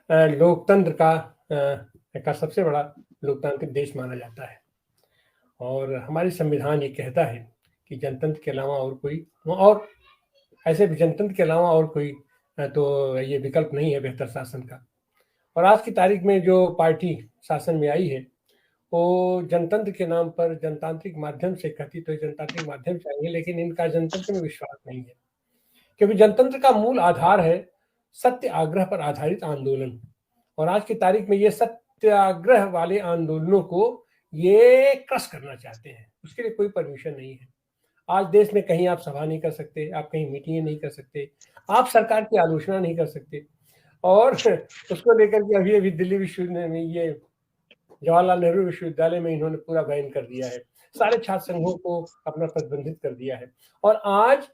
लोकतंत्र का सबसे बड़ा लोकतांत्रिक देश माना जाता है और हमारी संविधान ये कहता है कि जनतंत्र के अलावा और ऐसे भी जनतंत्र के अलावा और कोई तो ये विकल्प नहीं है बेहतर शासन का। और आज की तारीख में जो पार्टी शासन में आई है वो जनतंत्र के नाम पर जनतांत्रिक माध्यम से कहती तो जनतांत्रिक माध्यम से आएंगे, लेकिन इनका जनतंत्र में विश्वास नहीं है, क्योंकि जनतंत्र का मूल आधार है सत्याग्रह पर आधारित आंदोलन। और आज की तारीख में ये सत्याग्रह वाले आंदोलनों को ये क्रश करना चाहते हैं, उसके लिए कोई परमिशन नहीं है। आज देश में कहीं आप सभा नहीं कर सकते, आप कहीं मीटिंगें नहीं कर सकते, आप सरकार की आलोचना नहीं कर सकते। और उसको लेकर के अभी अभी दिल्ली विश्वविद्यालय में ये जवाहरलाल नेहरू विश्वविद्यालय में इन्होंने पूरा बैन कर दिया है, सारे छात्र संघों को अपना प्रतिबंधित कर दिया है। और आज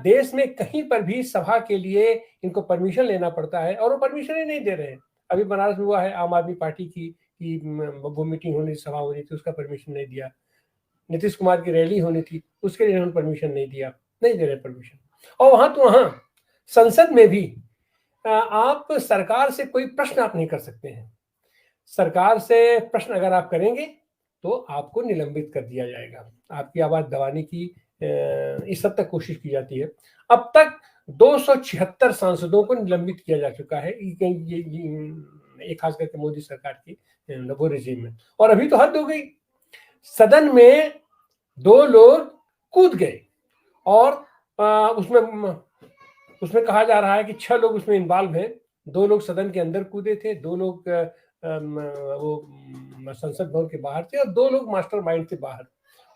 देश में कहीं पर भी सभा के लिए इनको परमिशन लेना पड़ता है और वो परमिशन ही नहीं दे रहे हैं। अभी बनारस में हुआ है आम आदमी पार्टी की वो मीटिंग होनी, सभा होनी थी, उसका परमिशन नहीं दिया। नीतीश कुमार की रैली होनी थी, उसके लिए उन्होंने परमिशन नहीं दिया, नहीं दे रहे परमिशन। और वहां संसद में भी आप सरकार से कोई प्रश्न आप नहीं कर सकते हैं। सरकार से प्रश्न अगर आप करेंगे तो आपको निलंबित कर दिया जाएगा, आपकी आवाज दबाने की इस हद तक कोशिश की जाती है। अब तक 276 सांसदों को निलंबित किया जा चुका है ये खास करके मोदी सरकार की वो रेजिम में। और अभी तो हद हो गई, सदन में 2 लोग कूद गए और उसमें कहा जा रहा है कि 6 लोग उसमें इन्वॉल्व हैं। 2 लोग सदन के अंदर कूदे थे, 2 लोग वो संसद भवन के बाहर थे और 2 लोग मास्टरमाइंड थे बाहर।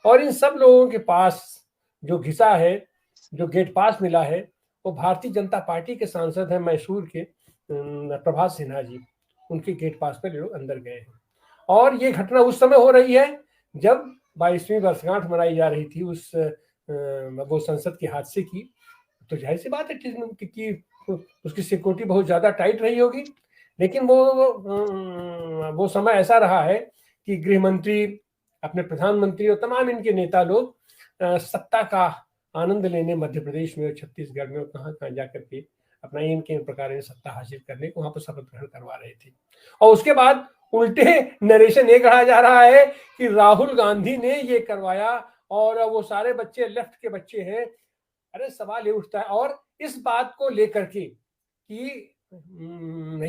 और इन सब लोगों के पास जो घिसा है, जो गेट पास मिला है, वो भारतीय जनता पार्टी के सांसद हैं मैसूर के प्रभात सिन्हा जी, उनके गेट पास पर लोग अंदर गए हैं। और ये घटना उस समय हो रही है जब 22वीं वर्षगांठ मनाई जा रही थी वो संसद के हादसे की। तो जाहिर सी बात है कि उसकी सिक्योरिटी बहुत ज्यादा टाइट रही होगी, लेकिन वो समय ऐसा रहा है कि गृह मंत्री, अपने प्रधानमंत्री और तमाम इनके नेता लोग सत्ता का आनंद लेने मध्य प्रदेश में और छत्तीसगढ़ में और कहां जाकर के अपना इन प्रकार सत्ता हासिल करने को वहां पर शपथ ग्रहण करवा रहे थे। और उसके बाद उल्टे नरेशन ये कहा जा रहा है कि राहुल गांधी ने ये करवाया और वो सारे बच्चे लेफ्ट के बच्चे हैं। अरे सवाल ये उठता है, और इस बात को लेकर के कि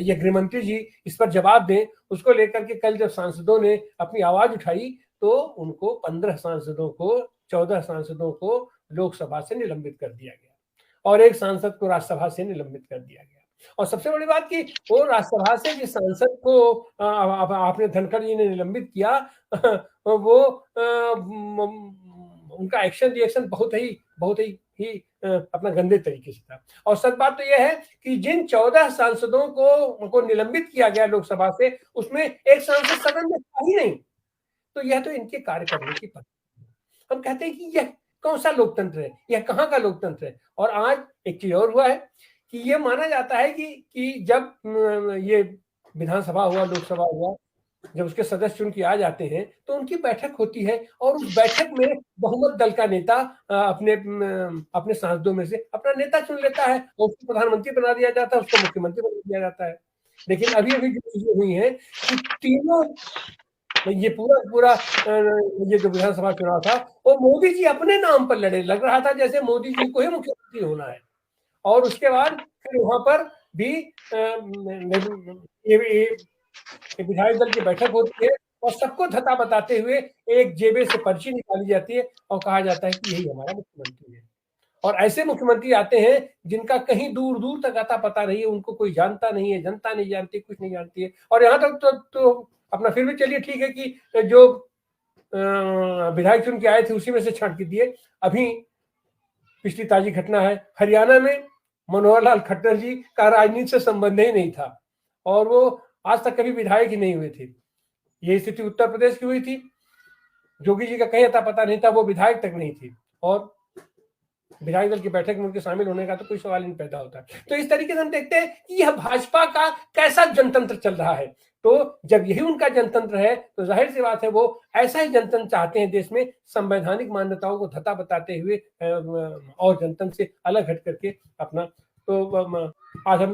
ये गृहमंत्री जी इस पर जवाब दें, उसको लेकर के कल जब सांसदों ने अपनी आवाज उठाई तो उनको 15 सांसदों को 14 सांसदों को लोकसभा से निलंबित कर दिया गया और एक सांसद को राज्यसभा से निलंबित कर दिया गया। और सबसे बड़ी बात कि वो राज्यसभा से जिस सांसद को आपने धनखड़ जी ने निलंबित किया वो उनका एक्शन रिएक्शन बहुत ही अपना गंदे तरीके से था। और सच बात तो यह है कि जिन 14 सांसदों को निलंबित किया गया लोकसभा से, उसमें एक सांसद सदन में था ही नहीं। तो यह तो इनके कार्य करने की पद्धति है। हम कहते हैं कि यह कौन सा लोकतंत्र है, यह कहाँ का लोकतंत्र है। और आज एक चीज और हुआ है कि यह माना जाता है कि जब ये विधानसभा हुआ, लोकसभा हुआ, जब उसके सदस्य चुन के आ जाते हैं तो उनकी बैठक होती है और उस बैठक में बहुमत दल का नेता अपने सांसदों में से अपना नेता चुन लेता है और उसको प्रधानमंत्री बना दिया जाता है, उसको मुख्यमंत्री बना दिया जाता है। लेकिन अभी जो चीजें हुई हैं कि तीनों ये पूरा ये जो विधानसभा चुनाव था वो मोदी जी अपने नाम पर लड़े, लग रहा था जैसे मोदी जी को ही मुख्यमंत्री होना है। और उसके बाद फिर वहां पर भी विधायक दल की बैठक होती है और सबको धता बताते हुए एक जेबे से पर्ची निकाली जाती है और कहा जाता है कि यही हमारा मुख्यमंत्री है। और ऐसे मुख्यमंत्री आते हैं जिनका कहीं दूर दूर तक आता पता नहीं है, उनको कोई जानता नहीं है, जनता नहीं जानती, कुछ नहीं जानती है। और यहाँ तक तो अपना फिर भी चलिए ठीक है कि जो विधायक चुन के आए थे उसी में से छांट के दिए। अभी पिछली ताजी घटना है, हरियाणा में मनोहर लाल खट्टर जी का राजनीति से संबंध ही नहीं था और वो आज तक कभी विधायक ही नहीं हुए थे। ये स्थिति उत्तर प्रदेश की हुई थी, जोगी जी का कहीं अता पता नहीं था, वो विधायक तक नहीं थी और विधायक दल की बैठक में उनके शामिल होने का तो कोई सवाल नहीं पैदा होता। तो इस तरीके से हम देखते हैं कि यह भाजपा का कैसा जनतंत्र चल रहा है। तो जब यही उनका जनतंत्र है तो जाहिर सी बात है वो ऐसा ही जनतंत्र चाहते हैं देश में, संवैधानिक मान्यताओं को धता बताते हुए और जनतंत्र से अलग हट करके अपना। तो आज हम